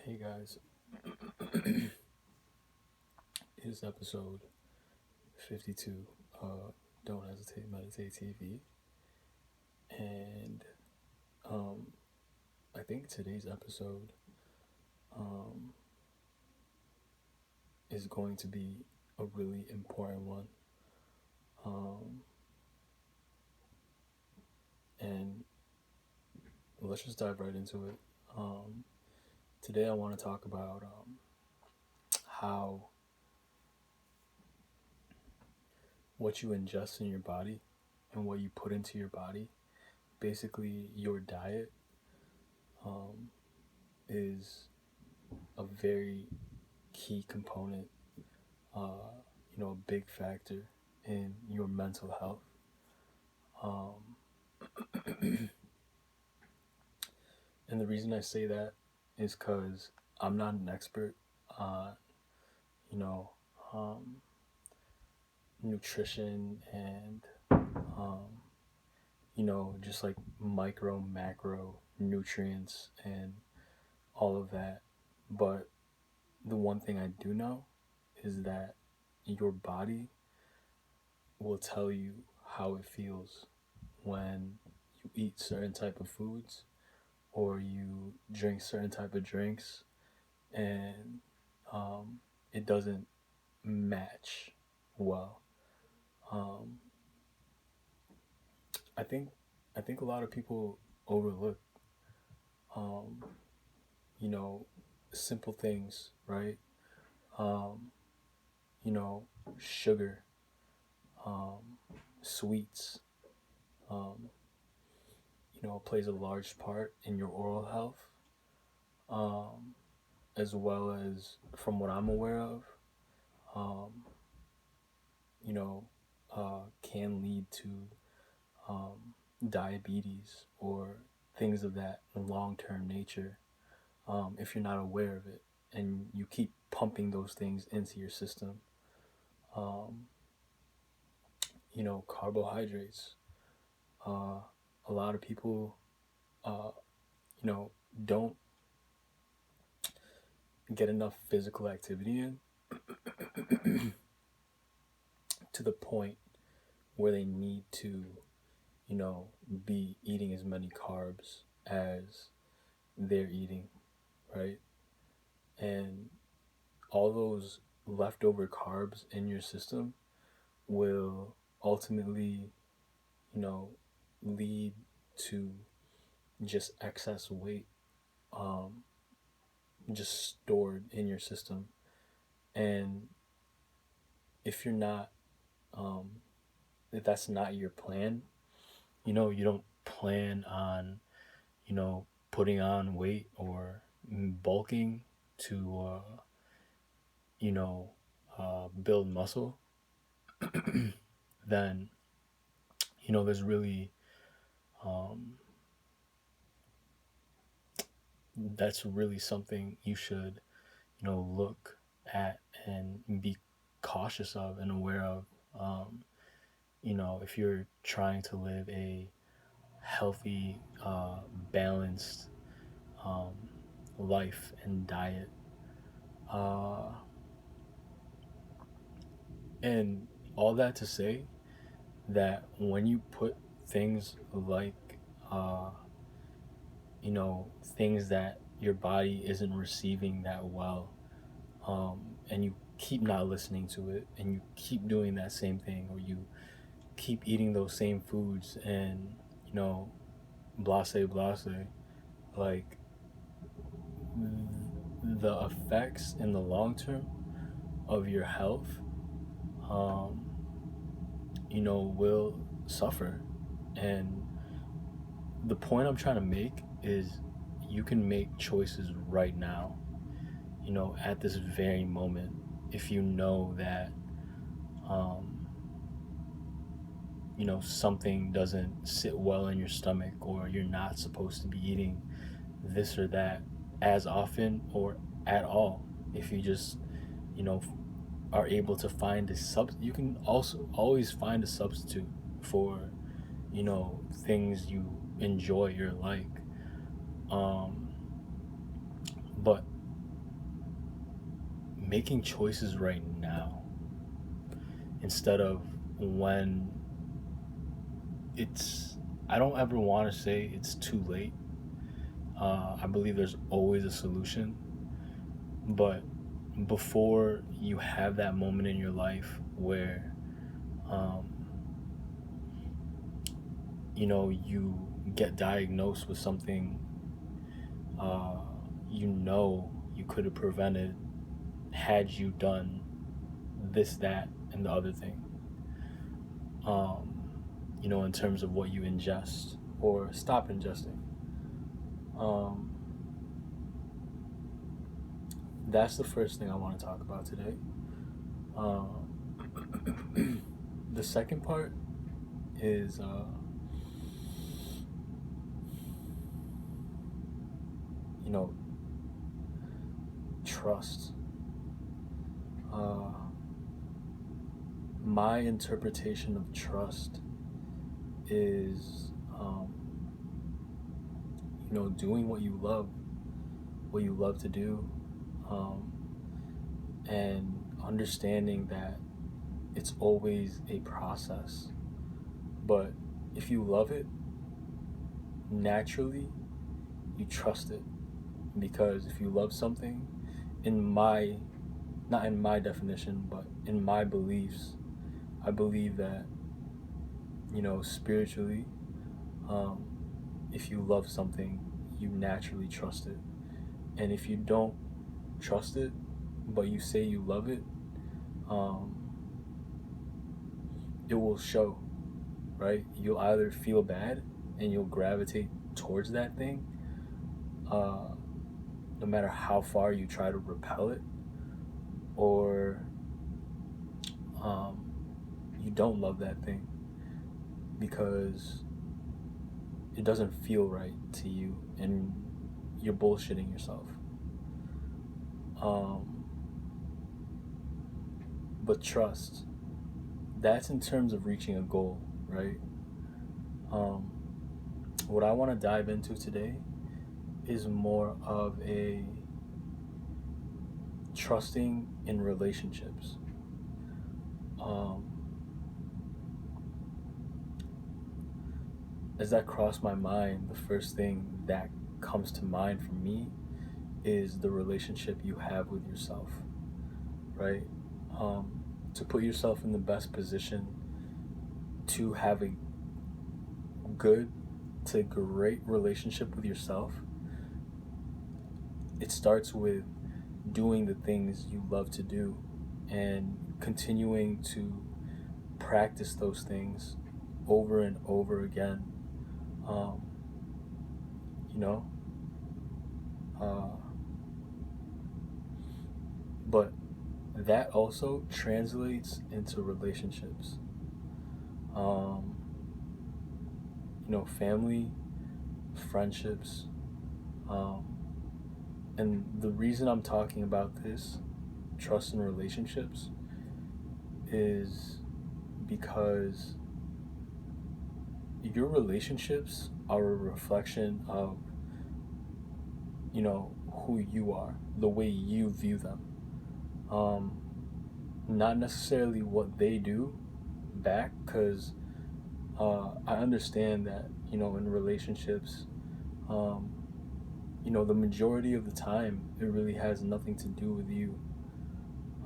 Hey guys, it is episode 52 of Don't Hesitate Meditate TV. And um, I think today's episode um, is going to be a really important one. Um, and let's just dive right into it. Today I want to talk about how what you ingest in your body and what you put into your body, basically your diet, um, is a very key component, a big factor in your mental health. Um, and the reason I say that is because I'm not an expert on, you know, um, nutrition and, um, just like micro, macro nutrients and all of that. But the one thing I do know is that your body will tell you how it feels when you eat certain type of foods or you drink certain type of drinks and um, it doesn't match well. Um, I think I think a lot of people overlook um, you know simple things, right? Um, you know, sugar, um, sweets, um, plays a large part in your oral health, um, as well as from what I'm aware of, um, you know, can lead to um, diabetes or things of that long term nature, if you're not aware of it and you keep pumping those things into your system. Um, Carbohydrates. Uh, a lot of people, uh, don't get enough physical activity in to the point where they need to, be eating as many carbs as they're eating, right? And all those leftover carbs in your system will ultimately, you know, lead to just excess weight, um, just stored in your system. And if you're not, if that's not your plan, you don't plan on, putting on weight or bulking to, you know, build muscle, then, there's really, um, that's really something you should, look at and be cautious of and aware of. Um, if you're trying to live a healthy, balanced um, life and diet. Uh, and all that to say that when you put things like, uh, things that your body isn't receiving that well, and you keep not listening to it, and you keep doing that same thing, or you keep eating those same foods, and, blase, blase, like, the effects in the long term of your health, um, will suffer. And the point I'm trying to make is you can make choices right now, at this very moment, if you know that, um, something doesn't sit well in your stomach, or you're not supposed to be eating this or that as often or at all. If you just, you know, are able to find you can also always find a substitute for, things you enjoy or like. Um, but making choices right now instead of when it's, I don't ever want to say it's too late. I believe there's always a solution, but before you have that moment in your life where, um, you get diagnosed with something, uh, you could have prevented had you done this, that, and the other thing. In terms of what you ingest or stop ingesting. Um, that's the first thing I want to talk about today. The second part is, trust. My interpretation of trust is, doing what you love to do, um, and understanding that it's always a process. But if you love it, naturally, you trust it. Because if you love something, not in my definition, but in my beliefs, I believe that, spiritually, um, if you love something, you naturally trust it. And if you don't trust it, but you say you love it, um, it will show, right? You'll either feel bad and you'll gravitate towards that thing, no matter how far you try to repel it, or um, you don't love that thing because it doesn't feel right to you and you're bullshitting yourself. Um, but trust, that's in terms of reaching a goal, right? Um, what I want to dive into today is more of a trusting in relationships. As that crossed my mind, the first thing that comes to mind for me is the relationship you have with yourself, right? To put yourself in the best position to have a good to great relationship with yourself, it starts with doing the things you love to do and continuing to practice those things over and over again Um, you know, uh, but that also translates into relationships. Um, family, friendships. Um, and the reason I'm talking about this, trust in relationships, is because your relationships are a reflection of, who you are, the way you view them. Um, Not necessarily what they do back, because I understand that, in relationships, um, the majority of the time, it really has nothing to do with you.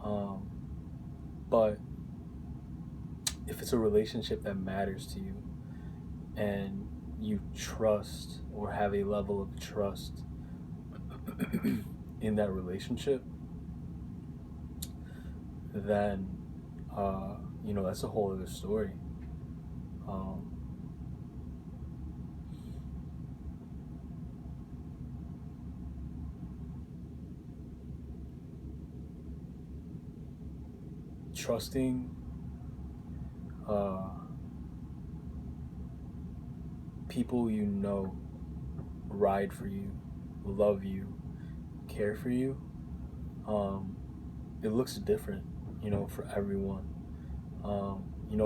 Um, but if it's a relationship that matters to you and you trust or have a level of trust in that relationship, then, that's a whole other story. Um, Trusting uh, people ride for you, love you, care for you, um, it looks different, for everyone.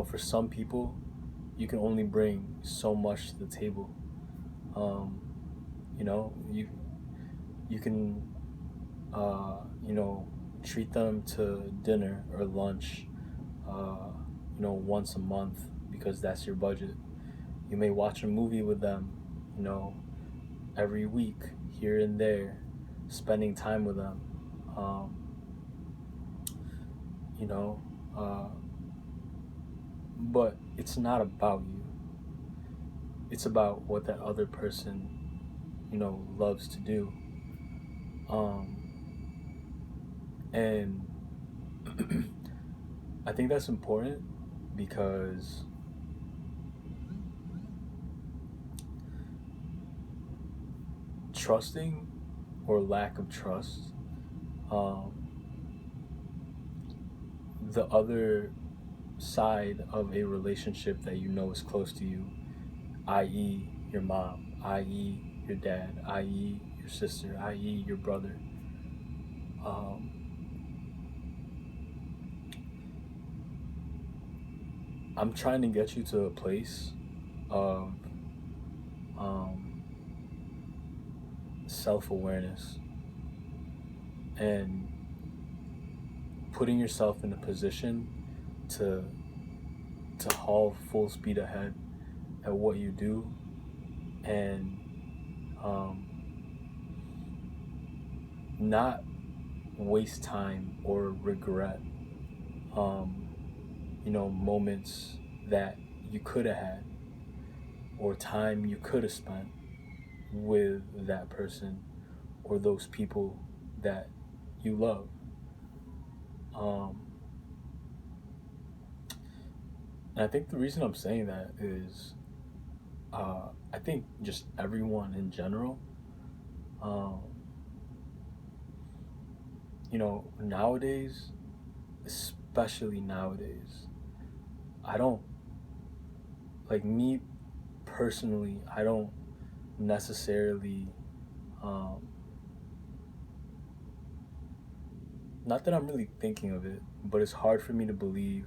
For some people, you can only bring so much to the table. Um, you can, treat them to dinner or lunch, uh, once a month because that's your budget. You may watch a movie with them, you know, every week, here and there, spending time with them. Um, you know, uh, but it's not about you. It's about what that other person, loves to do. Um, and I think that's important because trusting or lack of trust, um, the other side of a relationship that is close to you, i.e., your mom, i.e., your dad, i.e., your sister, i.e., your brother. Um, I'm trying to get you to a place of um, self awareness and putting yourself in a position to haul full speed ahead at what you do and um, not waste time or regret um, moments that you could have had or time you could have spent with that person or those people that you love. Um, and I think the reason I'm saying that is I think just everyone in general, um, nowadays, especially nowadays, I don't, like me personally, I don't necessarily, um, not that I'm really thinking of it, but it's hard for me to believe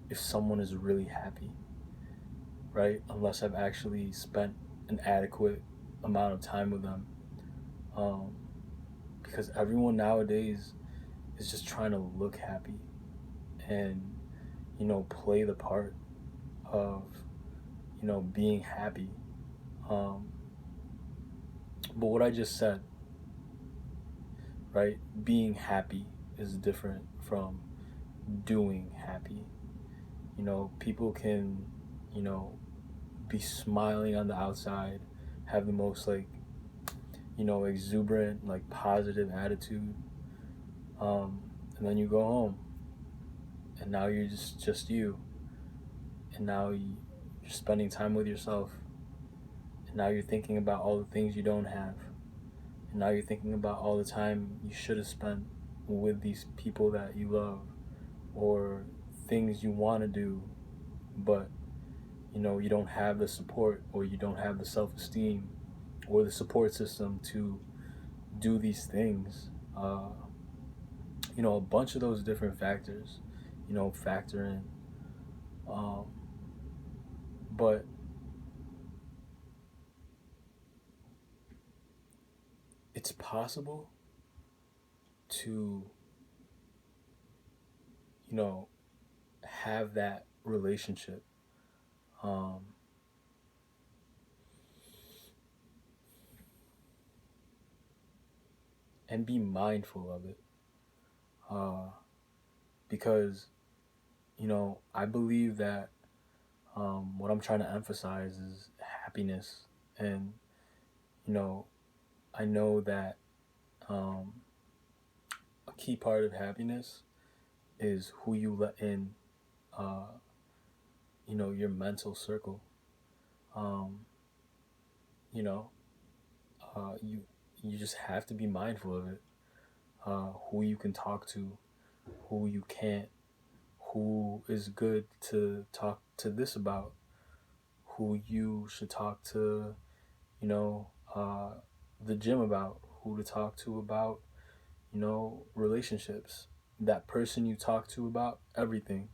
if someone is really happy, right? Unless I've actually spent an adequate amount of time with them. Um, because everyone nowadays is just trying to look happy and, play the part of, being happy. Um, but what I just said, right? Being happy is different from doing happy. People can, you know, be smiling on the outside, have the most like, exuberant, like positive attitude. And then you go home and now you're just you. And now you're spending time with yourself. Now you're thinking about all the things you don't have. And now you're thinking about all the time you should have spent with these people that you love, or things you want to do, but you don't have the support, or you don't have the self-esteem or the support system to do these things. A bunch of those different factors, factor in. Um, but it's possible to, have that relationship. Um, and be mindful of it. Because, I believe that what I'm trying to emphasize is happiness. And, I know that um, a key part of happiness is who you let in, uh, your mental circle. Um, you know, you just have to be mindful of it. Who you can talk to, who you can't, who is good to talk to this about, who you should talk to, you know, uh, the gym about, who to talk to about, relationships, that person you talk to about everything.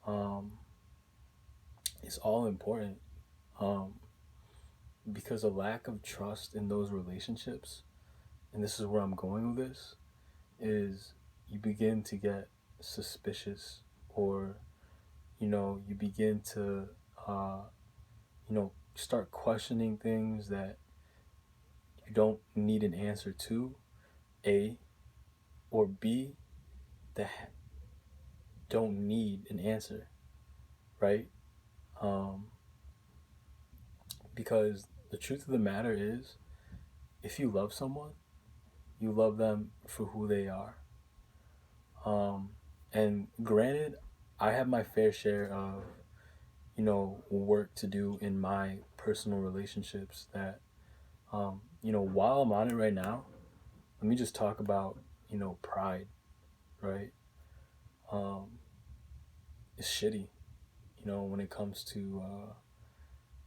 Um, it's all important. Um, because a lack of trust in those relationships, and this is where I'm going with this, is you begin to get suspicious, or you begin to start questioning things that you don't need an answer to, A, or B, that don't need an answer, right? Um, because the truth of the matter is, if you love someone, you love them for who they are. Um, and granted, I have my fair share of, work to do in my personal relationships that, while I'm on it right now, let me just talk about, pride, right? Um, it's shitty, when it comes to,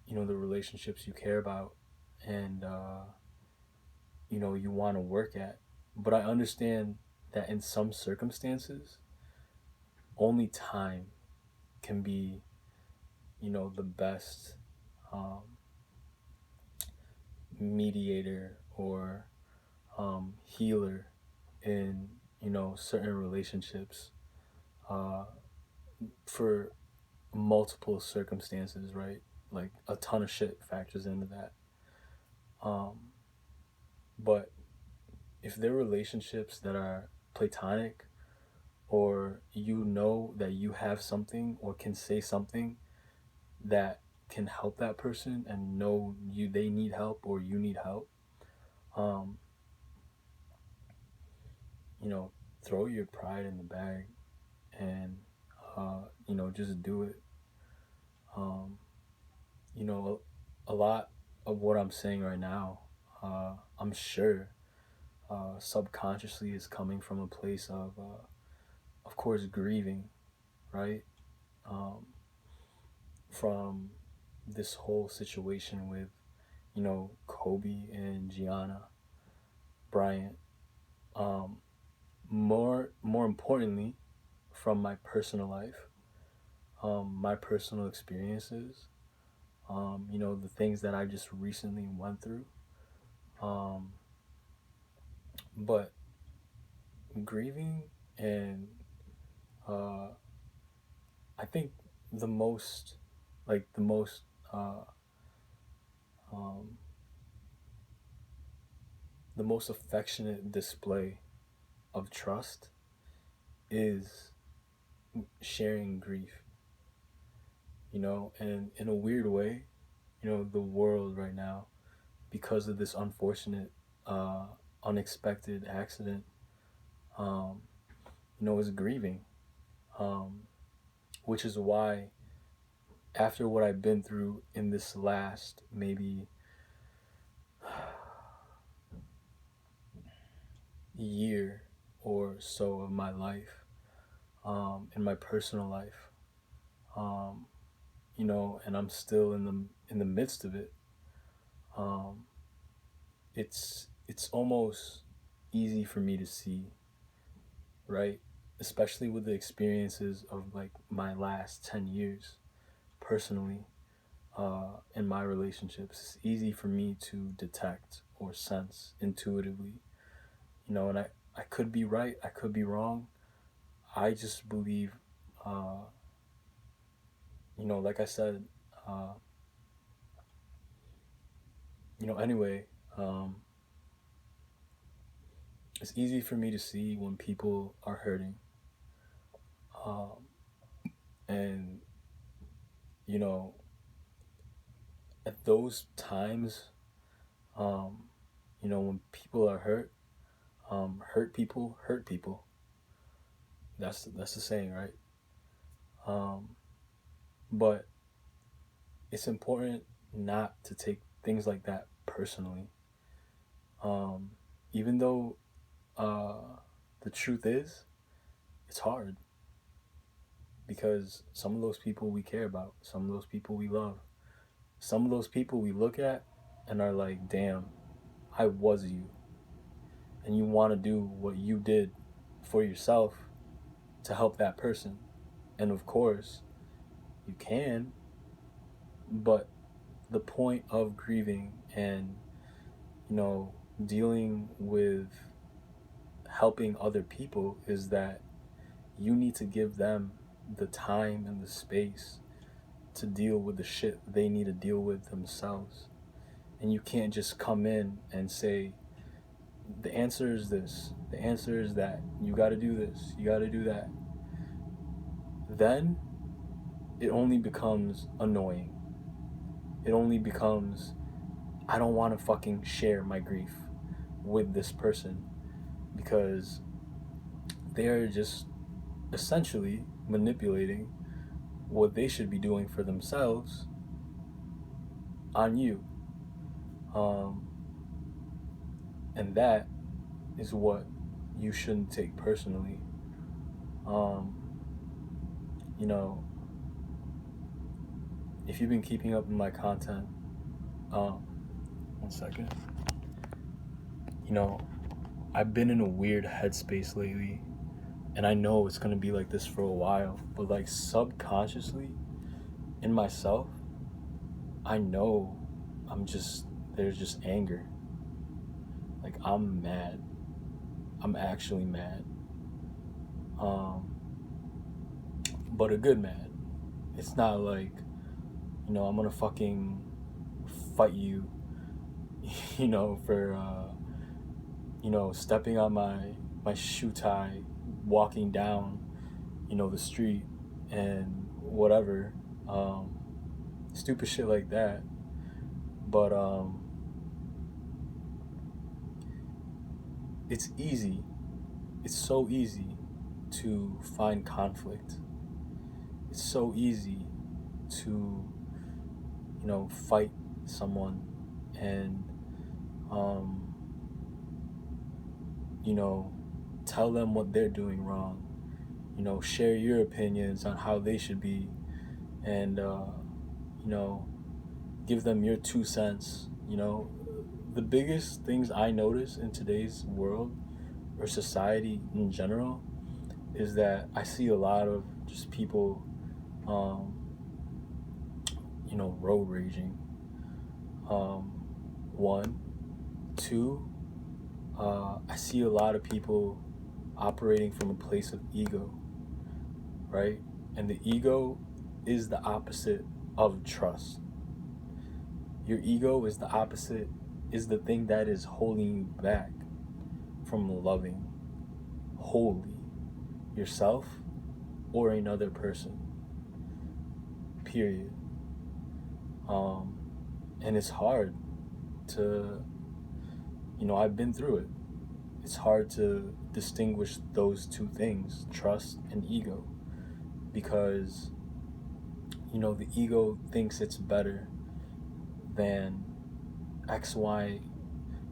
the relationships you care about, and, you want to work at. But I understand that in some circumstances, only time can be, the best um, mediator, or healer in, certain relationships, uh, for multiple circumstances, right? Like a ton of shit factors into that. Um, but if they're relationships that are platonic, or that you have something or can say something that can help that person, and they need help, or you need help, um, you know, throw your pride in the bag, and just do it. Um, you know, a lot of what I'm saying right now, I'm sure, subconsciously is coming from a place of course, grieving, right? Um, from this whole situation with, Kobe and Gianna Bryant. Um, more importantly, from my personal life, my personal experiences, the things that I just recently went through. Um, but grieving, and uh, I think the most, the most, uh, um, the most affectionate display of trust is sharing grief. And in a weird way, the world right now, because of this unfortunate, uh, unexpected accident, um, is grieving. Um, which is why, after what I've been through in this last maybe year or so of my life, in my personal life, um, and I'm still in the midst of it. Um, it's almost easy for me to see, right? Especially with the experiences of like my last 10 years personally, in my relationships. It's easy for me to detect or sense intuitively, and I could be right, I could be wrong. I just believe, uh, like I said, uh, anyway, um, it's easy for me to see when people are hurting. Um, and, you know, at those times, um, when people are hurt people hurt people. That's the saying, right? Um, but it's important not to take things like that personally. Um, Even though, the truth is, it's hard because some of those people we care about, some of those people we love, some of those people we look at and are like, damn, I was you. And you want to do what you did for yourself to help that person. And of course, you can, but the point of grieving and, you know, dealing with helping other people is that you need to give them the time and the space to deal with the shit they need to deal with themselves. And you can't just come in and say, the answer is this, the answer is that, you got to do this, you got to do that. Then it only becomes annoying. It only becomes, I don't want to fucking share my grief with this person because they're just essentially manipulating what they should be doing for themselves on you. Um, and that is what you shouldn't take personally. Um, you know, if you've been keeping up with my content, one second. I've been in a weird headspace lately, and I know it's gonna be like this for a while, but like subconsciously in myself, I know there's just anger. Like I'm mad. I'm actually mad. Um, but a good mad. It's not like, I'm gonna fucking fight you, for, stepping on my shoe tie, walking down, the street and whatever, stupid shit like that. But, it's easy. It's so easy to find conflict. It's so easy to, fight someone and, um, tell them what they're doing wrong. Share your opinions on how they should be, and, give them your 2 cents. The biggest things I notice in today's world or society in general is that I see a lot of just people, um, road raging. One, two, I see a lot of people operating from a place of ego, right? And the ego is the opposite of trust. Your ego is the opposite, is the thing that is holding you back from loving wholly yourself or another person. Period. And it's hard to, I've been through it. It's hard to distinguish those two things, trust and ego, because, the ego thinks it's better than X, Y,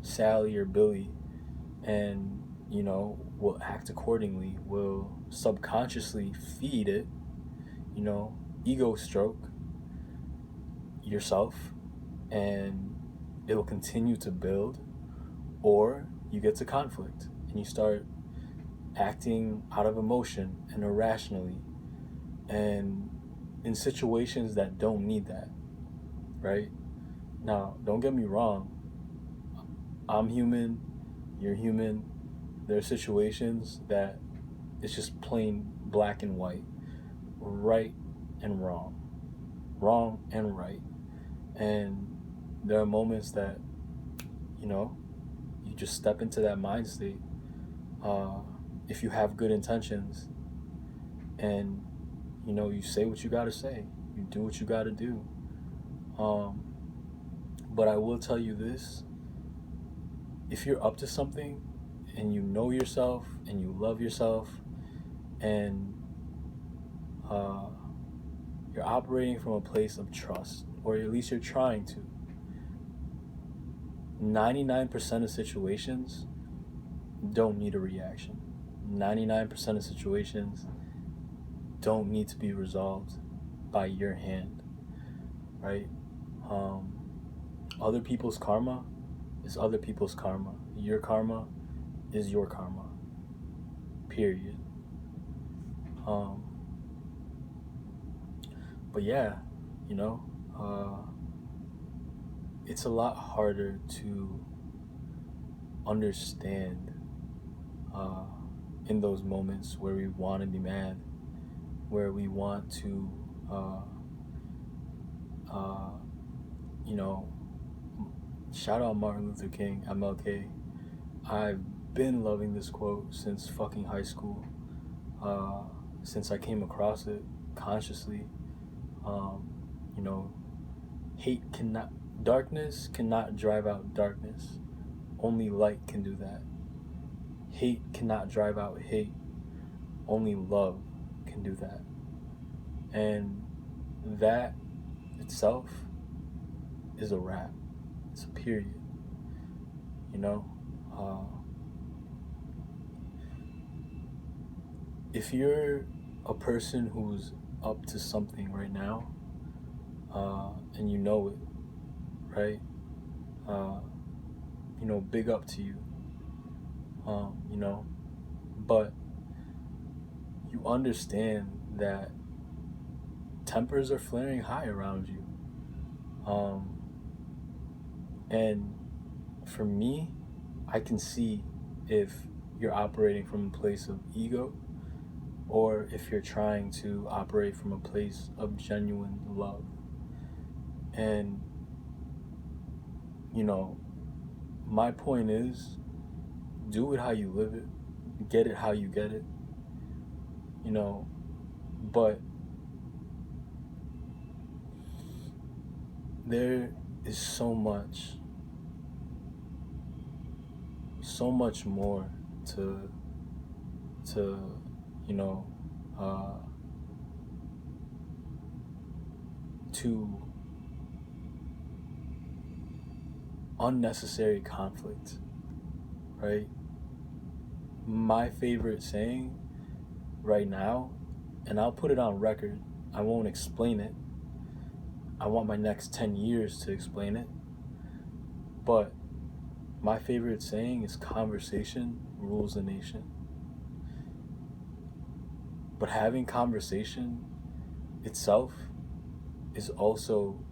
Sally or Billy, and will act accordingly, will subconsciously feed it, ego stroke yourself, and it'll continue to build. Or you get to conflict and you start acting out of emotion and irrationally, and in situations that don't need that, right? Now, don't get me wrong, I'm human, you're human. There are situations that it's just plain black and white, right and wrong, wrong and right. And there are moments that, you just step into that mind state. If you have good intentions, and, you say what you gotta say, you do what you gotta do. But I will tell you this: if you're up to something and you know yourself and you love yourself, and you're operating from a place of trust, or at least you're trying to, 99% of situations don't need a reaction. 99% of situations don't need to be resolved by your hand, right? Other people's karma is other people's karma. Your karma is your karma, period. But yeah, it's a lot harder to understand in those moments where we want to be mad, where we want to, shout out Martin Luther King, MLK. I've been loving this quote since fucking high school, since I came across it consciously. Darkness cannot drive out darkness. Only light can do that. Hate cannot drive out hate. Only love can do that. And that itself is a wrap. It's a period. If you're a person who's up to something right now, and you know it, right? Big up to you. But you understand that tempers are flaring high around you. And for me, I can see if you're operating from a place of ego, or if you're trying to operate from a place of genuine love. And, my point is, do it how you live it, get it how you get it, but there is so much more to unnecessary conflict, right? My favorite saying right now, and I'll put it on record, I won't explain it. I want my next 10 years to explain it. But my favorite saying is, conversation rules the nation. But having conversation itself is also,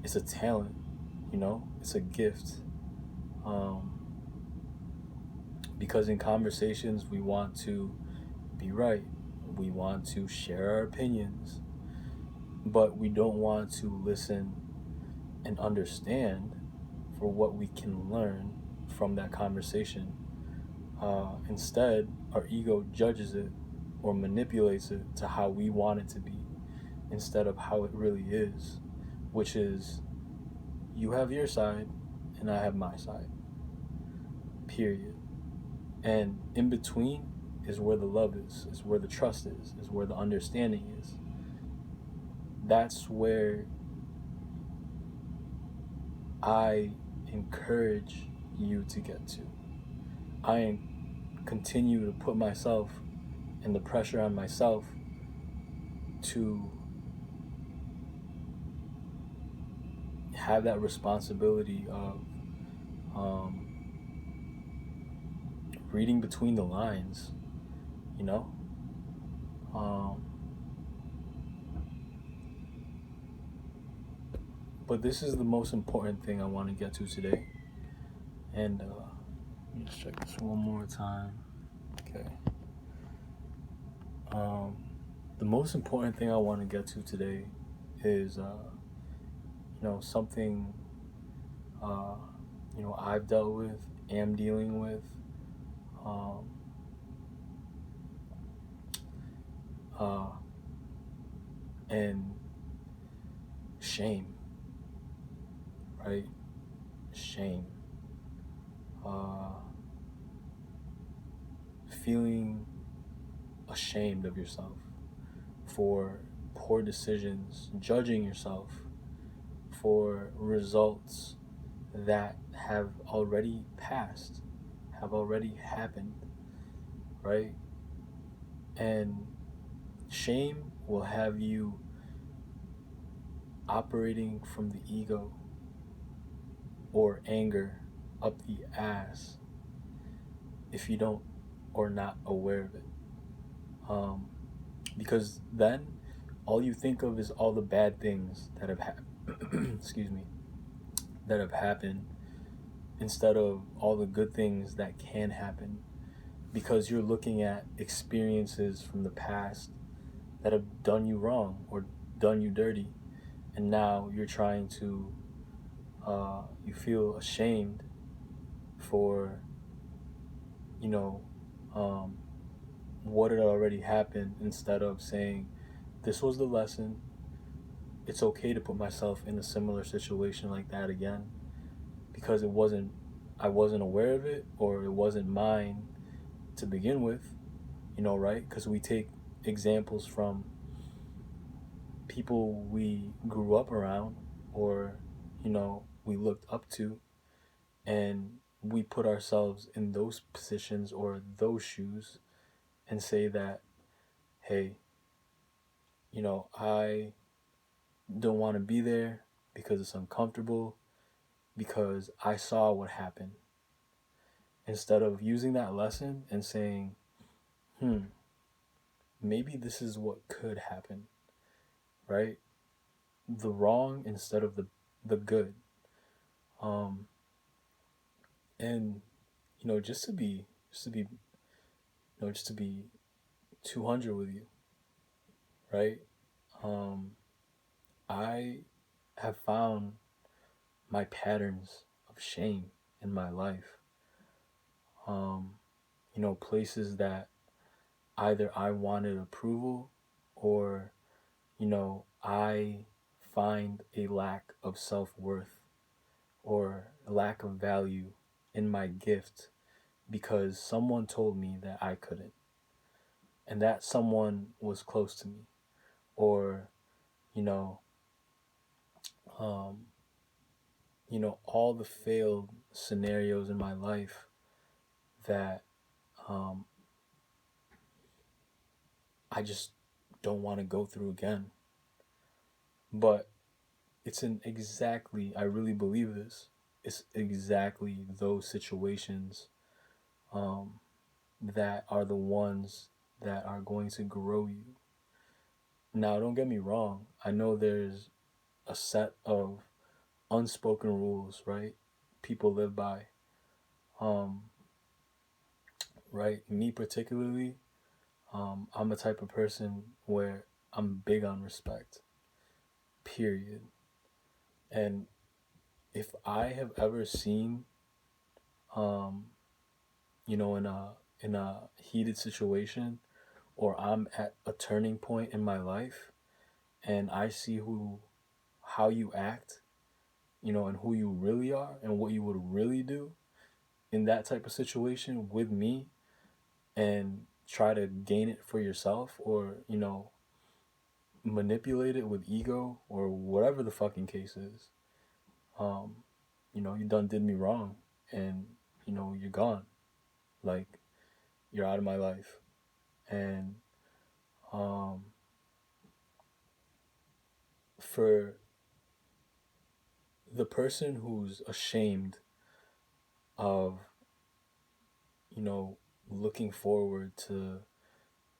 it's a talent, it's a gift. Because in conversations, we want to be right. We want to share our opinions, but we don't want to listen and understand for what we can learn from that conversation. Instead, our ego judges it or manipulates it to how we want it to be, instead of how it really is, which is, you have your side and I have my side, period. And in between is where the love is where the trust is where the understanding is. That's where I encourage you to get to. I continue to put myself and the pressure on myself to have that responsibility of reading between the lines, you know? But this is the most important thing I want to get to today. And let's check this one more time. Okay. The most important thing I want to get to today is, something, I've dealt with, am dealing with. And shame, right? Shame. Feeling ashamed of yourself for poor decisions, judging yourself for results that have already passed, have already happened, right? And shame will have you operating from the ego or anger up the ass if you don't or not aware of it. Because then all you think of is all the bad things that have happened that have happened instead of all the good things that can happen, because you're looking at experiences from the past that have done you wrong or done you dirty, and now you're trying to you feel ashamed for what had already happened, instead of saying, this was the lesson, it's okay to put myself in a similar situation like that again, because I wasn't aware of it, or it wasn't mine to begin with, right? Because we take examples from people we grew up around, or we looked up to, and we put ourselves in those positions or those shoes and say that, hey, I don't want to be there because it's uncomfortable, because I saw what happened. Instead of using that lesson and saying, maybe this is what could happen, right? The wrong instead of the good. And just to be 200 with you, right? I have found my patterns of shame in my life. Places that either I wanted approval, or I find a lack of self-worth or lack of value in my gift because someone told me that I couldn't, and that someone was close to me, or all the failed scenarios in my life that I just don't want to go through again. But I really believe this, it's exactly those situations that are the ones that are going to grow you. Now, don't get me wrong. I know there's a set of unspoken rules, right? People live by. Right? Me particularly, I'm a type of person where I'm big on respect. Period. And if I have ever seen, in a heated situation, or I'm at a turning point in my life, and I see how you act, and who you really are, and what you would really do in that type of situation with me, and try to gain it for yourself, or manipulate it with ego, or whatever the fucking case is, you done did me wrong, and you're gone. Like, you're out of my life. And um, for the person who's ashamed of, you know, looking forward to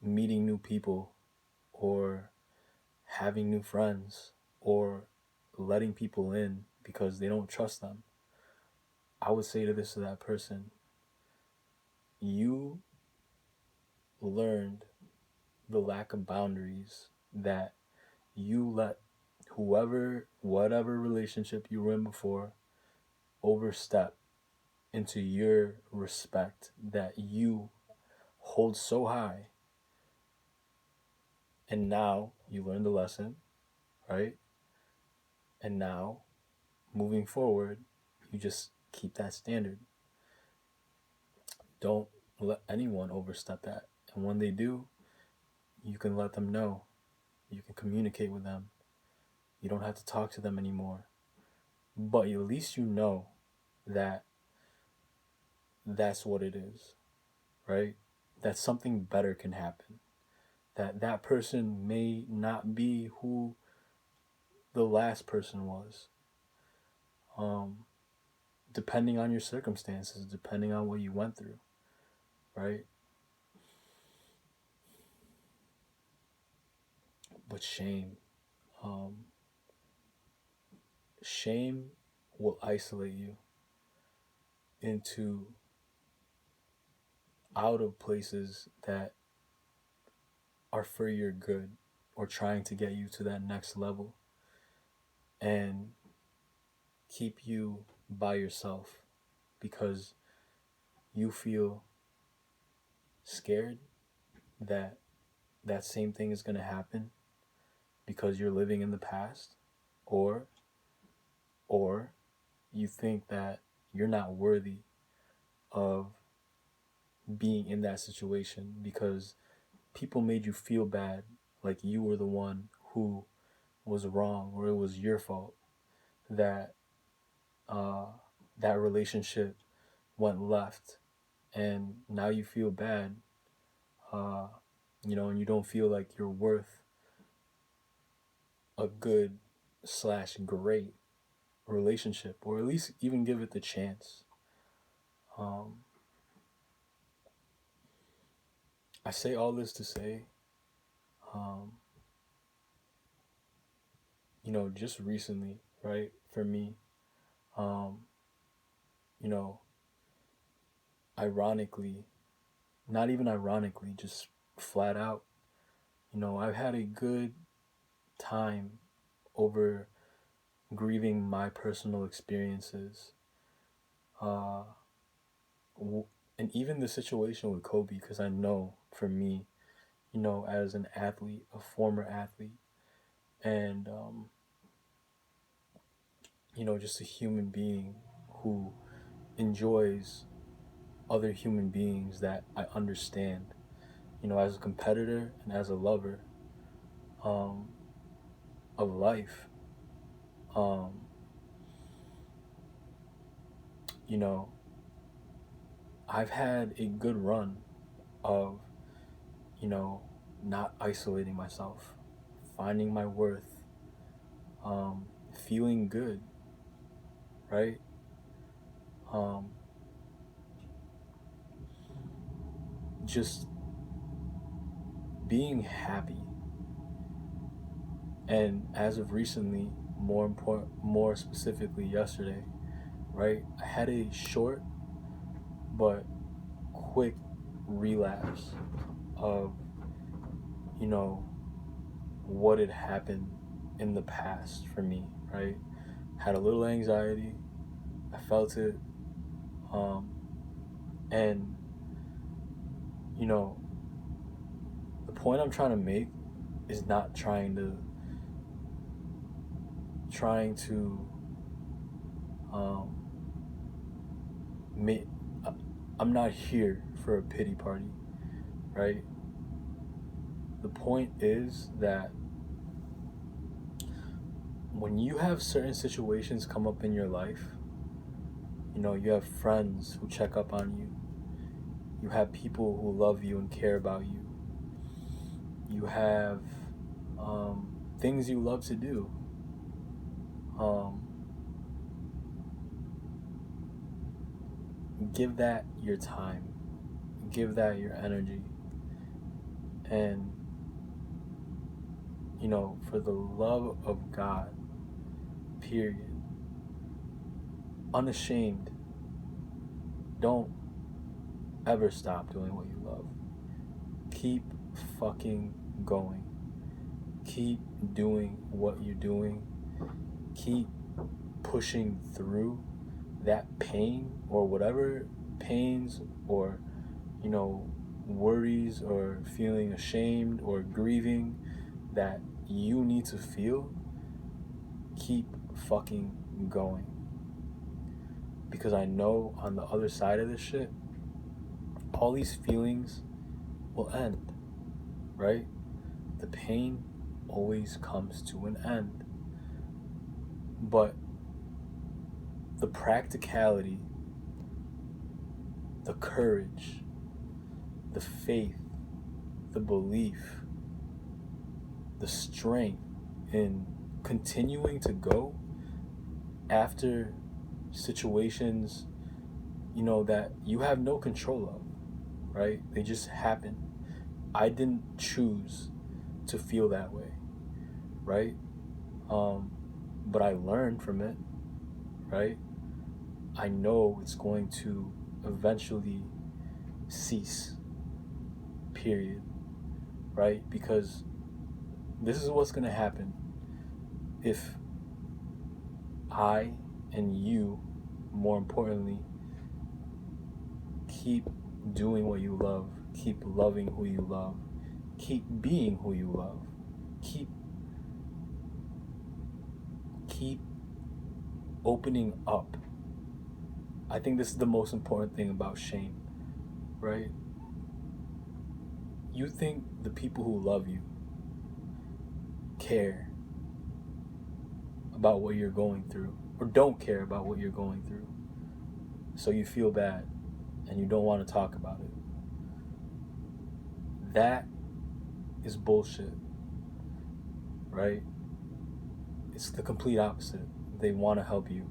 meeting new people, or having new friends, or letting people in because they don't trust them, I would say to that person, you learned the lack of boundaries that you let whoever, whatever relationship you were in before, overstep into your respect that you hold so high. And now you learn the lesson, right? And now, moving forward, you just keep that standard. Don't let anyone overstep that. And when they do, you can let them know. You can communicate with them. You don't have to talk to them anymore. But at least you know that that's what it is, right? That something better can happen. That person may not be who the last person was. Um, Depending on your circumstances, depending on what you went through, right? But um, shame will isolate you into out of places that are for your good, or trying to get you to that next level, and keep you by yourself because you feel scared that that same thing is going to happen because you're living in the past, or or you think that you're not worthy of being in that situation because people made you feel bad, like you were the one who was wrong, or it was your fault that uh, that relationship went left, and now you feel bad, uh, and you don't feel like you're worth a good slash great relationship, or at least even give it the chance. Um, I say all this to say, um, just recently, right, for me, um, you know, ironically, not even ironically, just flat out, I've had a good time over grieving my personal experiences. Uh, and even the situation with Kobe, because I know for me, as an athlete, a former athlete, and, just a human being who enjoys other human beings that I understand, as a competitor and as a lover, um, of life. Um, you know, I've had a good run of, you know, not isolating myself, finding my worth, feeling good, right? Um, just being happy. And as of recently, more specifically yesterday, right? I had a short but quick relapse of, you know, what had happened in the past for me, right? Had a little anxiety. I felt it. Um, and, you know, the point I'm trying to make is not trying to um, make, I'm not here for a pity party, right? The point is that when you have certain situations come up in your life, You know, you have friends who check up on you. You have people who love you and care about you. You have things you love to do. Um, give that your time. Give that your energy. And, you know, for the love of God, period, unashamed, don't ever stop doing what you love. Keep fucking going. Keep doing what you're doing. Keep pushing through that pain or whatever pains or, you know, worries or feeling ashamed or grieving that you need to feel. Keep fucking going. Because I know on the other side of this shit, all these feelings will end, right? The pain always comes to an end. But the practicality, the courage, the faith, the belief, the strength in continuing to go after situations, you know, that you have no control of, right? They just happen. I didn't choose to feel that way, right? But I learned from it, right? I know it's going to eventually cease, period, right? Because this is what's going to happen if I and you, more importantly, keep doing what you love, keep loving who you love, keep being who you love, keep opening up. I think this is the most important thing about shame, right? You think the people who love you care about what you're going through or don't care about what you're going through. So you feel bad and you don't want to talk about it. That is bullshit, right? It's the complete opposite. They want to help you.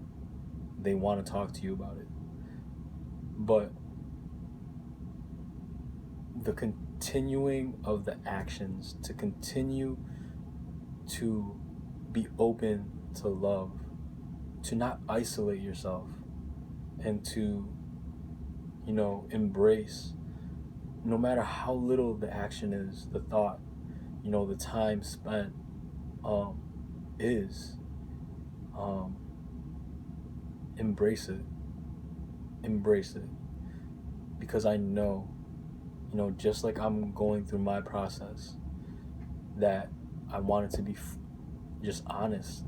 They want to talk to you about it. But the continuing of the actions to continue to be open to love, to not isolate yourself, and to, you know, embrace, no matter how little the action is, the thought, you know, the time spent is, embrace it. Embrace it. Because I know, you know, just like I'm going through my process, that I wanted to be just honest,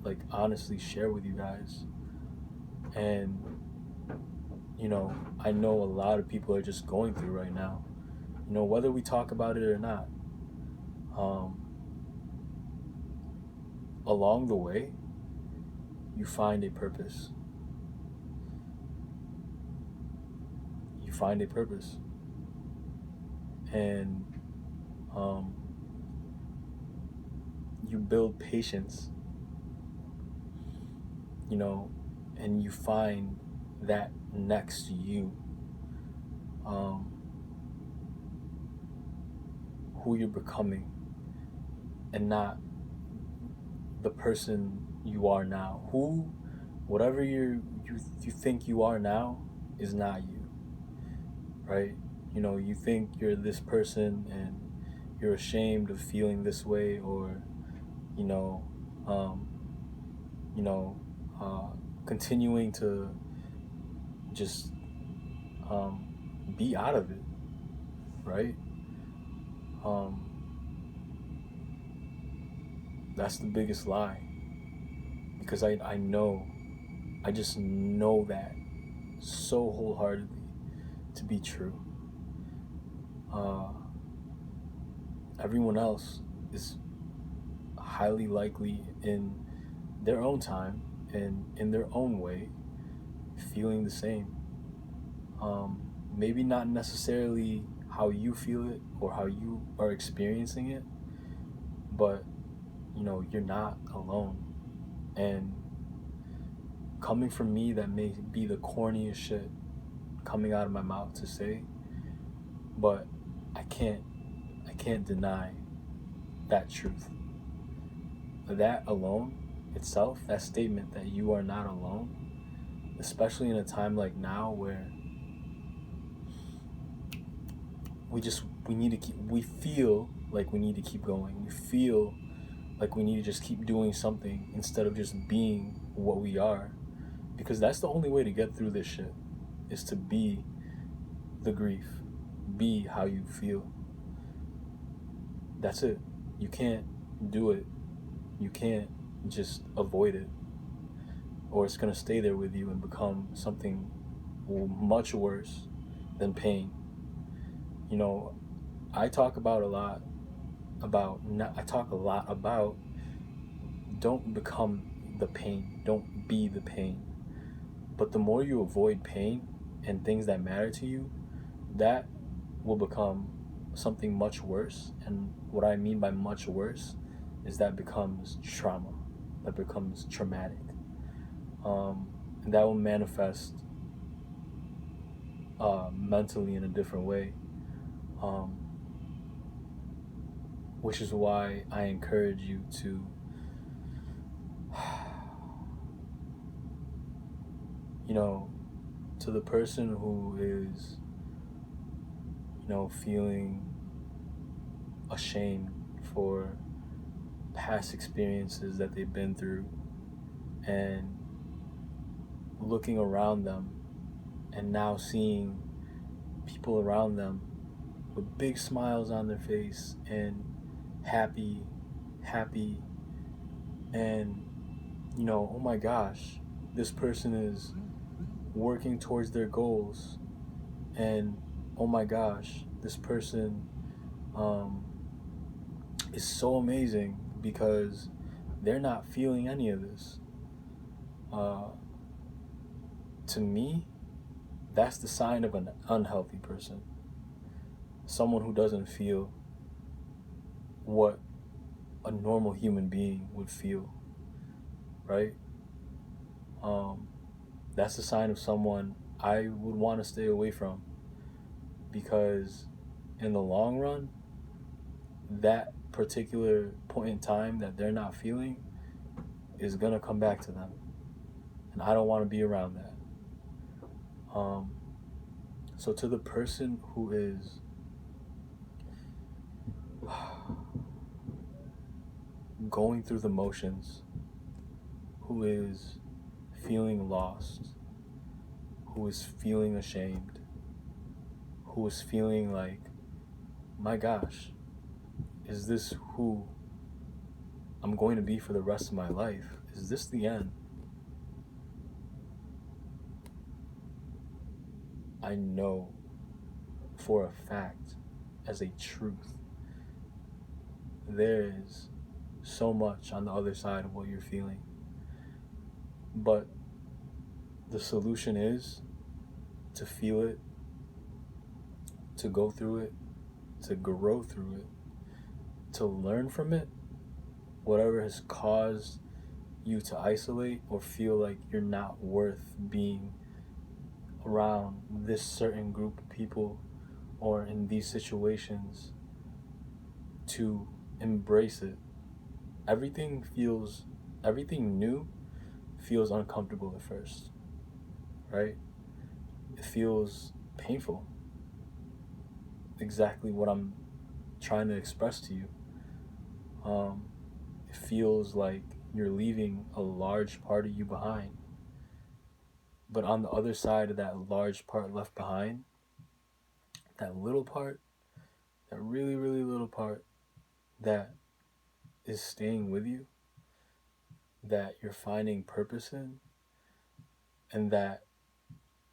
like honestly share with you guys. And, you know, I know a lot of people are just going through right now, you know, whether we talk about it or not. Along the way, you find a purpose. You find a purpose. And you build patience, you know, and you find that next you, who you're becoming, and not the person you are now. Whatever you think you are now is not you, right? You know, you think you're this person and you're ashamed of feeling this way, or, you know, continuing to just be out of it, right? That's the biggest lie, because I just know that so wholeheartedly to be true. Everyone else is highly likely in their own time and in their own way feeling the same. Maybe not necessarily how you feel it or how you are experiencing it, but you're not alone. And coming from me, that may be the corniest shit coming out of my mouth to say, but I can't deny that truth. That alone itself, that statement that you are not alone, especially in a time like now where we feel like we need to keep going. We feel like we need to just keep doing something instead of just being what we are, because that's the only way to get through this shit, is to be the grief, be how you feel. That's it. You can't do it. You can't just avoid it, or it's gonna stay there with you and become something much worse than pain. I talk about a lot about don't become the pain, don't be the pain. But the more you avoid pain and things that matter to you, that will become something much worse. And what I mean by much worse is that becomes trauma, that becomes traumatic. And that will manifest mentally in a different way. Which is why I encourage you to to the person who is feeling ashamed for past experiences that they've been through, and looking around them and now seeing people around them with big smiles on their face and happy, and oh my gosh, this person is working towards their goals, and oh my gosh, this person is so amazing because they're not feeling any of this. To me, that's the sign of an unhealthy person. Someone who doesn't feel what a normal human being would feel, right? That's the sign of someone I would want to stay away from, because in the long run, that particular point in time that they're not feeling is gonna come back to them, and I don't want to be around that. So to the person who is going through the motions, who is feeling lost, who is feeling ashamed, who is feeling like, my gosh, is this who I'm going to be for the rest of my life? Is this the end? I know for a fact, as a truth, there is so much on the other side of what you're feeling. But the solution is to feel it, to go through it, to grow through it, to learn from it, whatever has caused you to isolate or feel like you're not worth being around this certain group of people or in these situations, to embrace it. Everything new feels uncomfortable at first, right? It feels painful. Exactly what I'm trying to express to you. It feels like you're leaving a large part of you behind. But on the other side of that large part left behind, that little part, that really, really little part that is staying with you, that you're finding purpose in, and that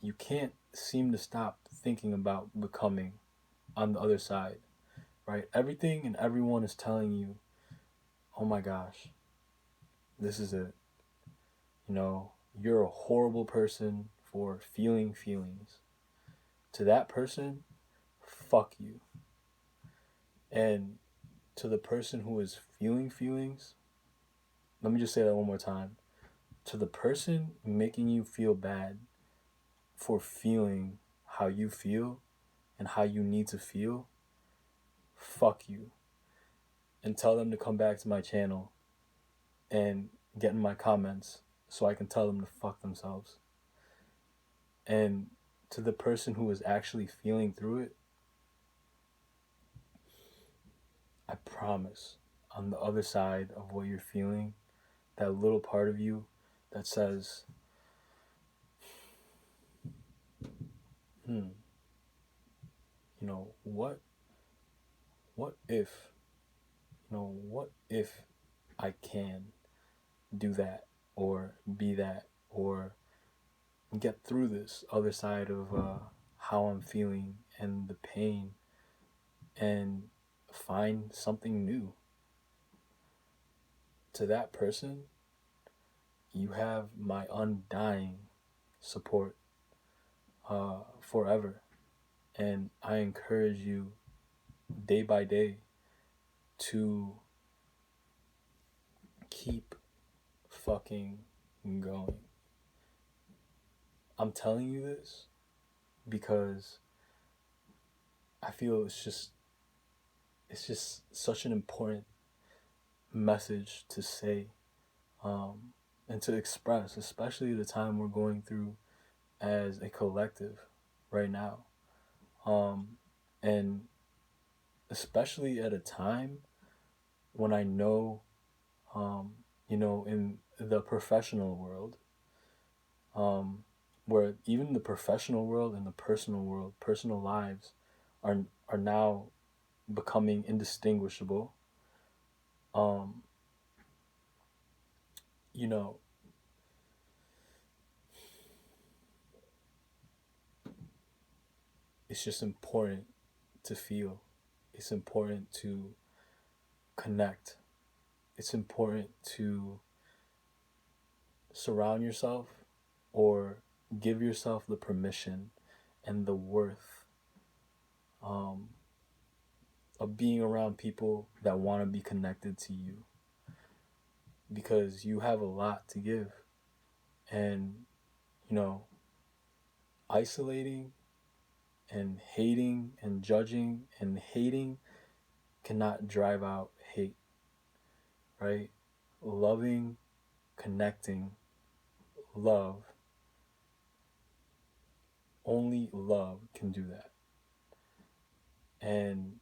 you can't seem to stop thinking about becoming on the other side, right? Everything and everyone is telling you, oh my gosh, this is it. You're a horrible person for feeling feelings, to that person, fuck you. And to the person who is feeling feelings, let me just say that one more time. To the person making you feel bad for feeling how you feel and how you need to feel, fuck you. And tell them to come back to my channel and get in my comments so I can tell them to fuck themselves. And to the person who is actually feeling through it, I promise, on the other side of what you're feeling, that little part of you that says, you know, what if, what if I can do that or be that or get through this other side of how I'm feeling and the pain and find something new. To that person, you have my undying support forever. And I encourage you day by day to keep fucking going. I'm telling you this because I feel it's just such an important message to say and to express, especially the time we're going through as a collective right now. And especially at a time when I know, in the professional world, where even the professional world and the personal world, personal lives are now becoming indistinguishable. You know, it's just important to feel. It's important to connect. It's important to surround yourself or give yourself the permission and the worth of being around people that want to be connected to you, because you have a lot to give. And isolating and hating and judging and hating cannot drive out hate, right? Loving, connecting, love, only love can do that. And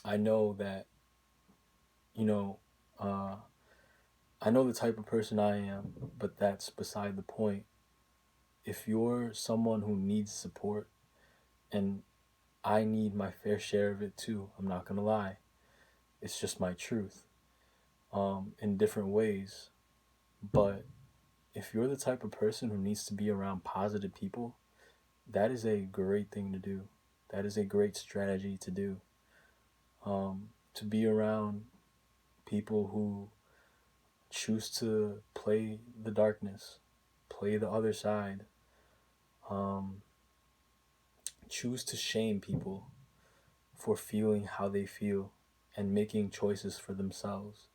I know that, I know the type of person I am, but that's beside the point. If you're someone who needs support, and I need my fair share of it too, I'm not gonna lie. It's just my truth, in different ways. But if you're the type of person who needs to be around positive people, that is a great thing to do. That is a great strategy to do. To be around people who choose to play the darkness, play the other side, choose to shame people for feeling how they feel and making choices for themselves.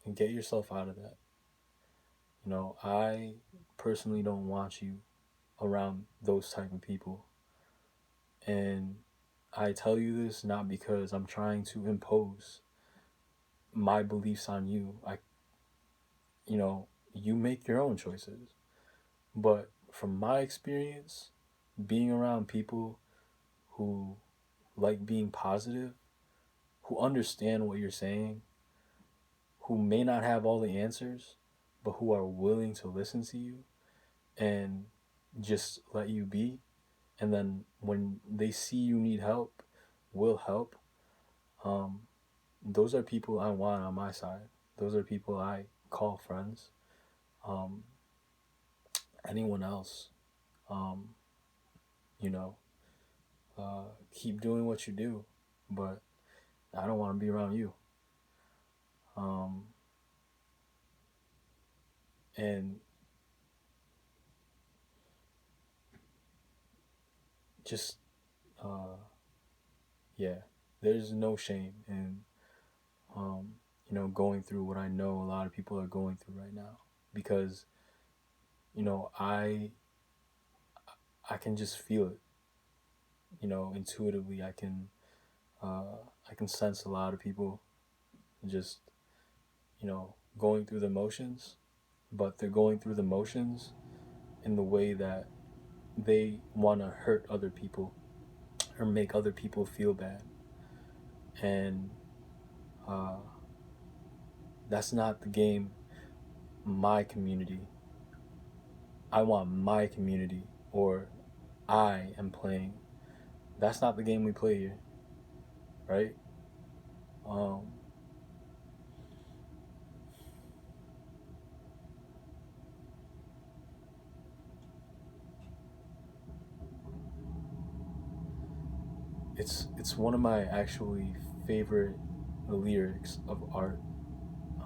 And get yourself out of that. I personally don't want you around those type of people. And I tell you this not because I'm trying to impose my beliefs on you. You make your own choices. But from my experience, being around people who like being positive, who understand what you're saying, who may not have all the answers, but who are willing to listen to you and just let you be. And then when they see you need help, will help. Those are people I want on my side. Those are people I call friends. Anyone else, um, you know, keep doing what you do, but I don't want to be around you. And just yeah, there's no shame in going through what I know a lot of people are going through right now, because I can just feel it. Intuitively, I can sense a lot of people just going through the motions, but they're going through the motions in the way that they want to hurt other people or make other people feel bad. And uh, that's not the game my community, I want my community, or I am playing. That's not the game we play here, right? Um, it's one of my actually favorite lyrics of art,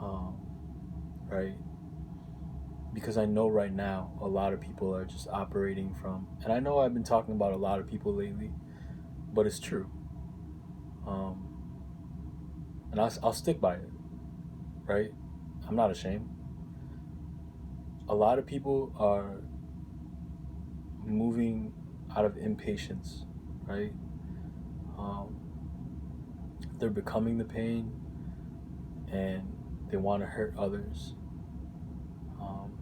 um, right? Because I know right now a lot of people are just operating from, and I know I've been talking about a lot of people lately, but it's true. Um, and I'll stick by it, right? I'm not ashamed. A lot of people are moving out of impatience, right? Um, they're becoming the pain, and they want to hurt others. Um,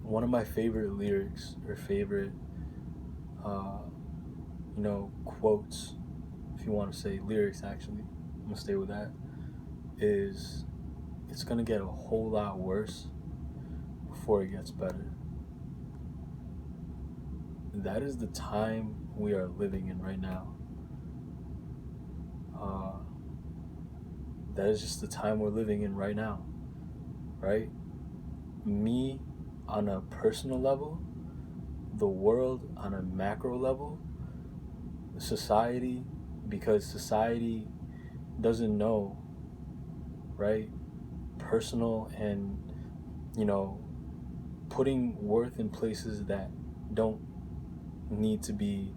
One of my favorite lyrics or favorite, uh, quotes, if you want to say lyrics, actually, I'm gonna stay with that, is it's gonna get a whole lot worse before it gets better. That is the time we are living in right now. Uh, that is just the time we're living in right now, right? Me on a personal level, the world on a macro level, society, because society doesn't know, right? Personal and, you know, putting worth in places that don't need to be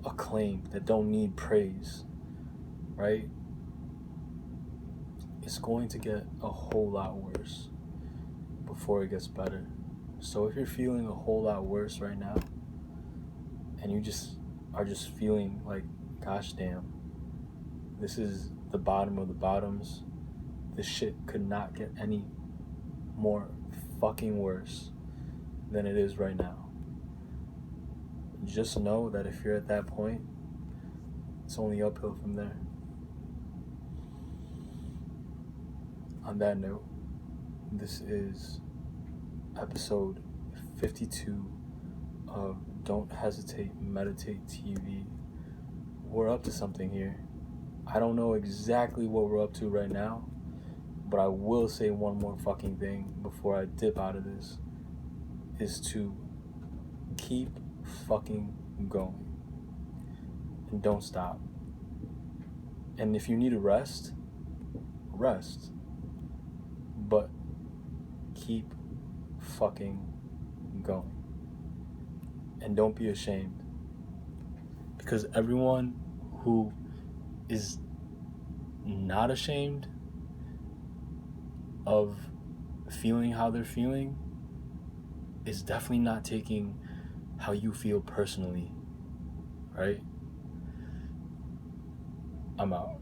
acclaimed, that don't need praise, right? It's going to get a whole lot worse before it gets better. So if you're feeling a whole lot worse right now, and you just are just feeling like, gosh damn, this is the bottom of the bottoms, this shit could not get any more fucking worse than it is right now. Just know that if you're at that point, it's only uphill from there. On that note, this is episode 52 of Don't Hesitate, Meditate TV. We're up to something here. I don't know exactly what we're up to right now, but I will say one more fucking thing before I dip out of this, is to keep fucking going and don't stop. And if you need a rest, but keep fucking going. And don't be ashamed, because everyone who is not ashamed of feeling how they're feeling is definitely not taking how you feel personally, right? I'm out.